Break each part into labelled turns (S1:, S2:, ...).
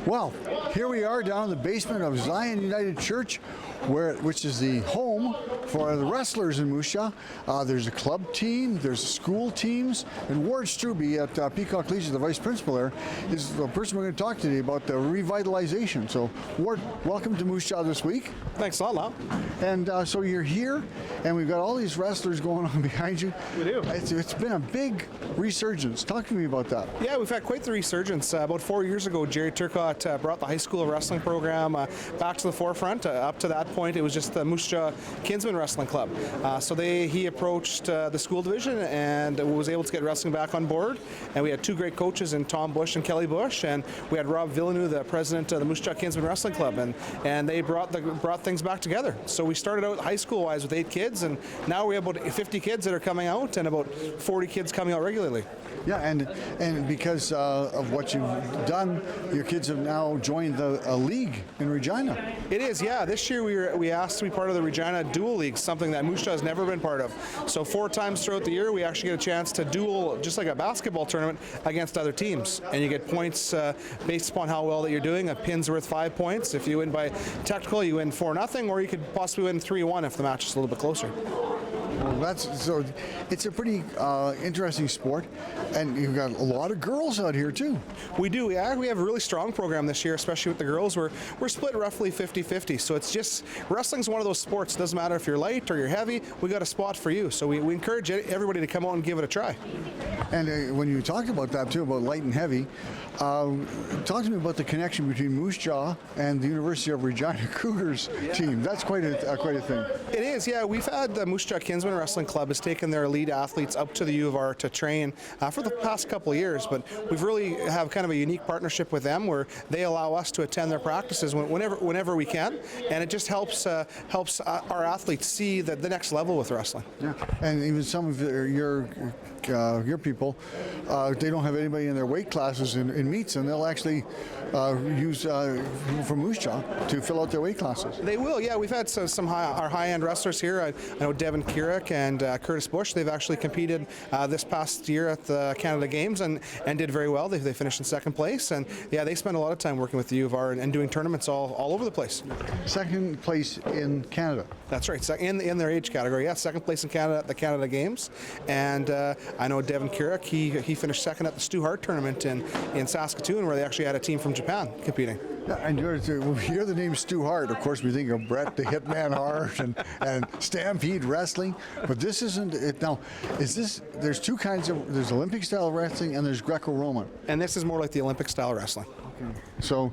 S1: Well, here we are down in the basement of Zion United Church, which is the home for the wrestlers in Moose Jaw. There's a club team, there's school teams, and Ward Struby at Peacock Legion, the vice principal there, is the person we're going to talk to today about the revitalization. So, Ward, welcome to Moose Jaw this week.
S2: Thanks a lot, Lau.
S1: And so you're here, and we've got all these wrestlers going on behind you.
S2: We do.
S1: It's been a big resurgence. Talk to me about that.
S2: Yeah, we've had quite the resurgence. About 4 years ago, Jerry Turcotte brought the high school wrestling program back to the forefront. Up to that point, it was just the Moose Jaw Kinsmen Wrestling Club. So he approached the school division and was able to get wrestling back on board. And we had two great coaches in Tom Bush and Kelly Bush, and we had Rob Villeneuve, the president of the Moose Jaw Kinsmen Wrestling Club, and they brought things back together. So we started out high school-wise with 8 kids, and now we're about 50 kids that are coming out and about 40 kids coming out regularly.
S1: Yeah, and because of what you've done, your kids have now joined a league in Regina.
S2: It is, yeah. This year we asked to be part of the Regina Dual League, something that Moose Jaw has never been part of. So 4 times throughout the year, we actually get a chance to duel, just like a basketball tournament, against other teams. And you get points based upon how well that you're doing. A pin's worth 5 points. If you win by technical, you win 4-0, or you could possibly win 3-1 if the match is a little bit closer.
S1: Well, it's a pretty interesting sport, and you've got a lot of girls out here too.
S2: We do. Yeah, we have a really strong program this year, especially with the girls. We're split roughly 50-50. So it's just, wrestling's one of those sports. It doesn't matter if you're light or you're heavy. We got a spot for you. So we encourage everybody to come out and give it a try.
S1: And when you talked about that too, about light and heavy, talk to me about the connection between Moose Jaw and the University of Regina Cougars team. That's quite a thing.
S2: It is, yeah. We've had the Moose Jaw Kinsmen Wrestling Club has taken their elite athletes up to the U of R to train for the past couple of years, but we've really have kind of a unique partnership with them where they allow us to attend their practices whenever we can, and it just helps our athletes see the next level with wrestling. Yeah,
S1: and even some of your people, they don't have anybody in their weight classes in meets, and they'll actually use people from Moose Jaw to fill out their weight classes.
S2: They will, yeah. We've had some our high-end wrestlers here. I know Devin Kierick and Curtis Bush. They've actually competed this past year at the Canada Games and did very well. They finished in second place, and yeah, they spend a lot of time working with the U of R and doing tournaments all over the place.
S1: Second place in Canada.
S2: That's right, in their age category. Yeah, second place in Canada at the Canada Games, and I know Devin Kierick. He finished second at the Stu Hart tournament in Saskatoon, where they actually had a team from Japan competing.
S1: Yeah, and when we hear the name Stu Hart, of course we think of Bret the Hitman Hart and Stampede Wrestling, but this isn't it. Now, there's two kinds of, there's Olympic style wrestling and there's Greco-Roman.
S2: And this is more like the Olympic style wrestling.
S1: Okay. So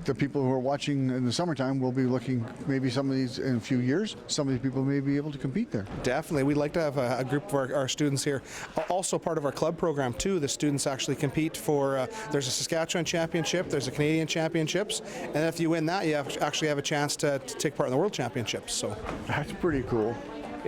S1: the people who are watching in the summertime will be looking, maybe some of these in a few years, some of these people may be able to compete there.
S2: Definitely. We'd like to have a group of our students here. Also part of our club program too, the students actually compete for, there's a Saskatchewan Championship, there's a Canadian Championships, and if you win that, you actually have a chance to take part in the World Championships. So
S1: that's pretty cool.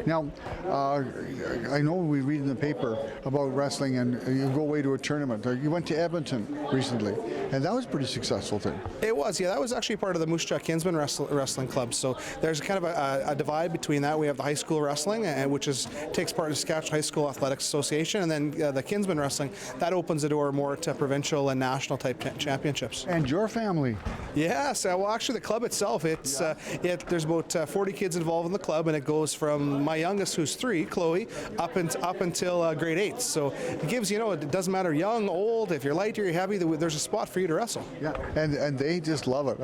S1: Now, I know we read in the paper about wrestling and you go away to a tournament. You went to Edmonton recently, and that was a pretty successful thing.
S2: It was, yeah. That was actually part of the Moose Jaw Kinsmen Wrestling Club. So there's kind of a divide between that. We have the high school wrestling, which takes part in the Saskatchewan High School Athletics Association, and then the Kinsmen Wrestling, that opens the door more to provincial and national type championships.
S1: And your family?
S2: Yes. Well, actually, the club itself, there's about 40 kids involved in the club, and it goes from my youngest, who's 3, Chloe, up until grade 8. So it gives, it doesn't matter young, old, if you're light or you're heavy, there's a spot for you to wrestle.
S1: Yeah, and they just love it.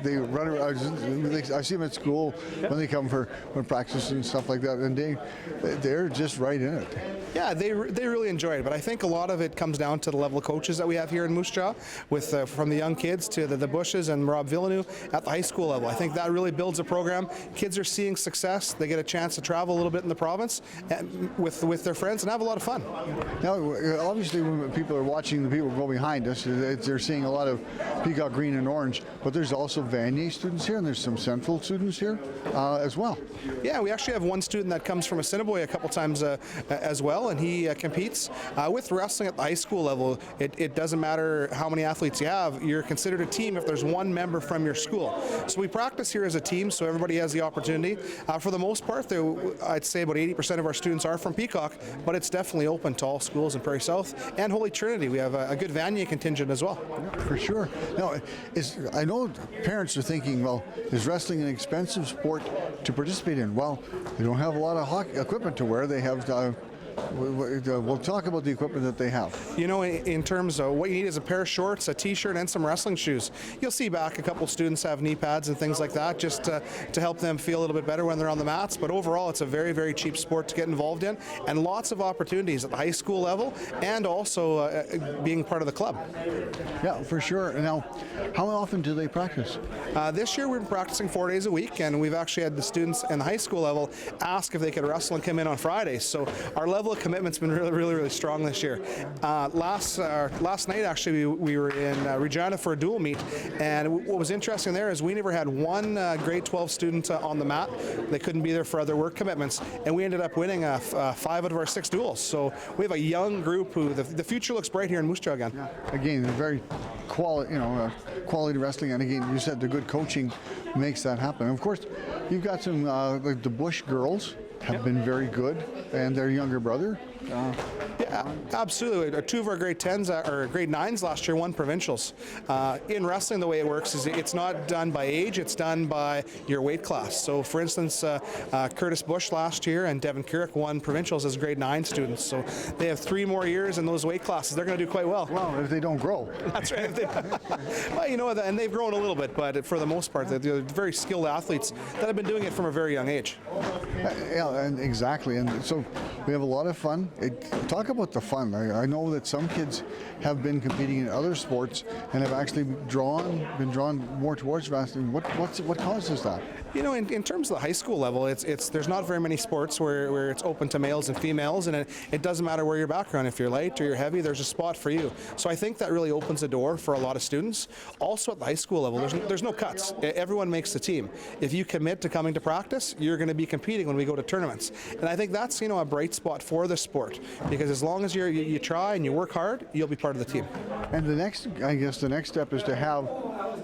S1: They run around. I see them at school when they come for practice and stuff like that, and they're just right in it.
S2: Yeah, they really enjoy it, but I think a lot of it comes down to the level of coaches that we have here in Moose Jaw, with from the young kids to the Bushes and Rob Villeneuve at the high school level. I think that really builds a program. Kids are seeing success. They get a chance to travel a little bit in the province with their friends and have a lot of fun.
S1: Now, obviously, when people are watching the people go behind us, they're seeing a lot of Peacock green and orange, but there's also Vanier students here, and there's some Central students here as well.
S2: Yeah, we actually have one student that comes from Assiniboia a couple times as well, and he competes with wrestling at the high school level. It doesn't matter how many athletes you have, you're considered a team team if there's one member from your school. So we practice here as a team, so everybody has the opportunity. For the most part, I'd say about 80% of our students are from Peacock, but it's definitely open to all schools in Prairie South and Holy Trinity. We have a good Vanier contingent as well.
S1: Yeah, for sure. Now, I know parents are thinking, well, is wrestling an expensive sport to participate in? Well, they don't have a lot of hockey equipment to wear. They have we'll talk about the equipment that they have.
S2: You know, in terms of what you need is a pair of shorts, a t-shirt, and some wrestling shoes. You'll see back a couple students have knee pads and things like that just to help them feel a little bit better when they're on the mats. But overall, it's a very, very cheap sport to get involved in, and lots of opportunities at the high school level and also being part of the club.
S1: Yeah, for sure. Now, how often do they practice?
S2: This year we've been practicing 4 days a week, and we've actually had the students in the high school level ask if they could wrestle and come in on Fridays. So our level of commitment's been really, really, really strong this year. Last night, actually, we were in Regina for a dual meet, and what was interesting there is we never had one grade 12 student on the mat. They couldn't be there for other work commitments, and we ended up winning 5 out of our 6 duels. So we have a young group who the future looks bright here in Moose Jaw again.
S1: Yeah. Again, very quality wrestling, and again, you said the good coaching makes that happen. And of course, you've got some like the Bush girls have been very good, and their younger brother.
S2: Yeah, absolutely. 2 of our grade 10s or grade 9s last year won provincials. In wrestling, the way it works is it's not done by age; it's done by your weight class. So, for instance, Curtis Bush last year and Devin Carrick won provincials as grade 9 students. So they have 3 more years in those weight classes. They're going to do quite well.
S1: Well, if they don't grow.
S2: That's right. Well, you know, and they've grown a little bit, but for the most part, they're very skilled athletes that have been doing it from a very young age.
S1: Yeah, and exactly. And so we have a lot of fun. Talk about the fun. I know that some kids have been competing in other sports and have actually been drawn more towards wrestling. What causes that?
S2: You know, in terms of the high school level, there's not very many sports where it's open to males and females, and it doesn't matter where your background. If you're light or you're heavy, there's a spot for you. So I think that really opens the door for a lot of students. Also at the high school level, there's no cuts. Everyone makes the team. If you commit to coming to practice, you're going to be competing when we go to tournaments. And I think that's, you know, a bright spot for the sport, because as long as you try and you work hard, you'll be part of the team.
S1: And the next step is to have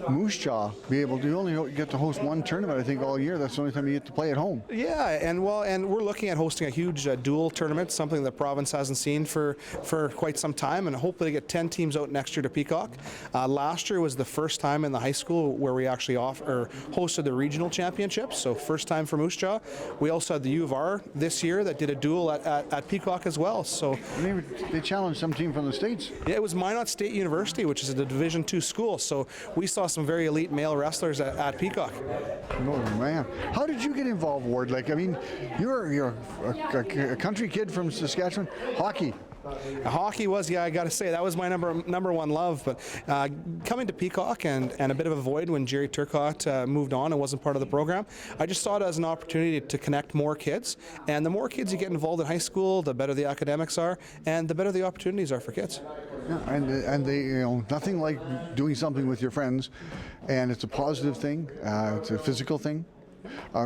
S1: Moose Jaw be able to. You only get to host one tournament, I think, all year. That's the only time you get to play at home.
S2: Yeah, and we're looking at hosting a huge dual tournament, something the province hasn't seen for quite some time, and hopefully get 10 teams out next year to Peacock. Last year was the first time in the high school where we actually hosted the regional championships, so first time for Moose Jaw. We also had the U of R this year that did a duel at Peacock as well. So
S1: they challenged some team from the States.
S2: Yeah, it was Minot State University, which is a Division II school, so we saw some very elite male wrestlers at Peacock.
S1: Oh man, how did you get involved, Ward? Like, I mean, you're a country kid from Saskatchewan. Hockey.
S2: Hockey was, I got to say, that was my number one love. But coming to Peacock and a bit of a void when Jerry Turcotte moved on and wasn't part of the program, I just saw it as an opportunity to connect more kids. And the more kids you get involved in high school, the better the academics are, and the better the opportunities are for kids.
S1: Yeah, and they, nothing like doing something with your friends, and it's a positive thing. It's a physical thing.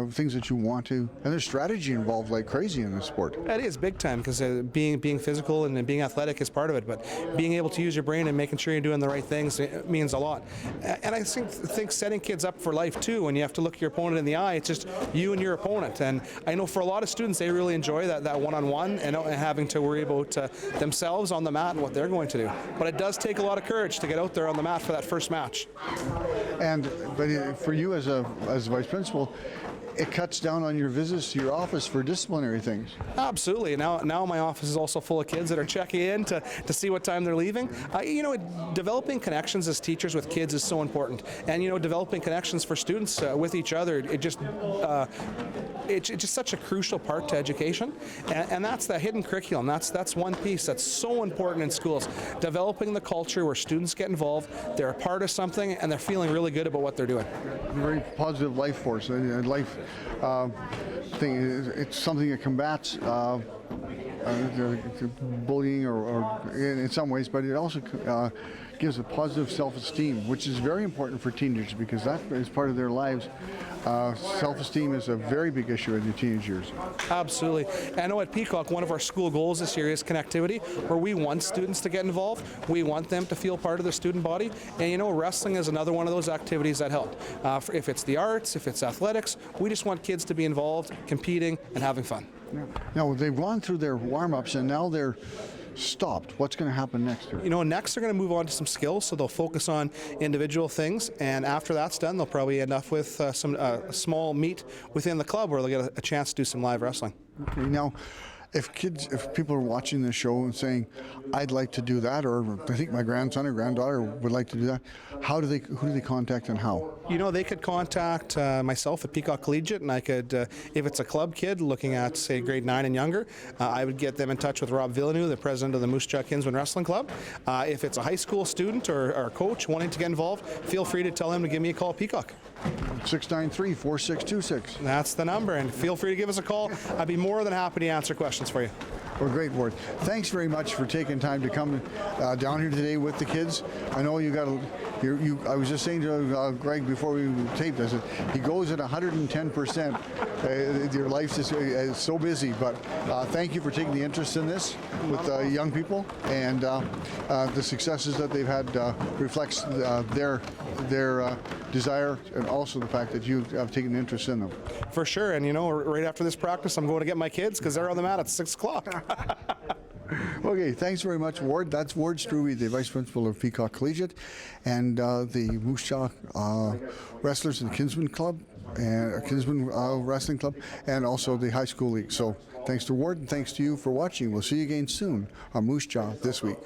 S1: Things that you want to, and there's strategy involved like crazy in this sport.
S2: It is big time, because being physical and being athletic is part of it, but being able to use your brain and making sure you're doing the right things means a lot. And I think setting kids up for life too, when you have to look your opponent in the eye, it's just you and your opponent. And I know for a lot of students, they really enjoy that one-on-one and having to worry about themselves on the mat and what they're going to do. But it does take a lot of courage to get out there on the mat for that first match.
S1: But for you as vice principal, it cuts down on your visits to your office for disciplinary things.
S2: Absolutely. Now my office is also full of kids that are checking in to see what time they're leaving. Developing connections as teachers with kids is so important, and developing connections for students with each other. It's just such a crucial part to education, and that's the hidden curriculum. That's one piece that's so important in schools. Developing the culture where students get involved, they're a part of something, and they're feeling really good about what they're doing.
S1: A very positive life force, and life thing. It's something that combats bullying or in some ways, but it also gives a positive self-esteem, which is very important for teenagers because that is part of their lives. Self-esteem is a very big issue in the teenage years.
S2: Absolutely. And I know at Peacock, one of our school goals this year is connectivity, where we want students to get involved. We want them to feel part of the student body. And you know, wrestling is another one of those activities that help. If it's the arts, if it's athletics, we just want kids to be involved, competing, and having fun.
S1: Now, they've gone through their warm-ups and now they're stopped. What's going to happen next year?
S2: You know, next they're going to move on to some skills, so they'll focus on individual things, and after that's done, they'll probably end up with some small meet within the club where they'll get a chance to do some live wrestling.
S1: Okay, now, if people are watching this show and saying, "I'd like to do that," or "I think my grandson or granddaughter would like to do that," who do they contact and how?
S2: You know, they could contact myself at Peacock Collegiate, and I could, if it's a club kid looking at, say, grade 9 and younger, I would get them in touch with Rob Villeneuve, the president of the Moose Jaw Kinsmen Wrestling Club. If it's a high school student or coach wanting to get involved, feel free to tell them to give me a call at Peacock.
S1: 693-4626.
S2: That's the number, and feel free to give us a call. I'd be more than happy to answer questions for you.
S1: Well, great, Ward. Thanks very much for taking time to come down here today with the kids. I know you got I was just saying to Greg before we taped, I said, he goes at 110%. Your life is so busy, but thank you for taking the interest in this with young people, and the successes that they've had reflects their desire, and also the fact that you have taken interest in them.
S2: For sure, and you know, right after this practice, I'm going to get my kids because they're on the mat at 6 o'clock.
S1: Okay, thanks very much, Ward. That's Ward Struve, the Vice Principal of Peacock Collegiate, and the Moose Jaw Wrestlers and Kinsmen Club, and Kinsmen Wrestling Club, and also the High School League. So thanks to Ward, and thanks to you for watching. We'll see you again soon on Moose Jaw This Week.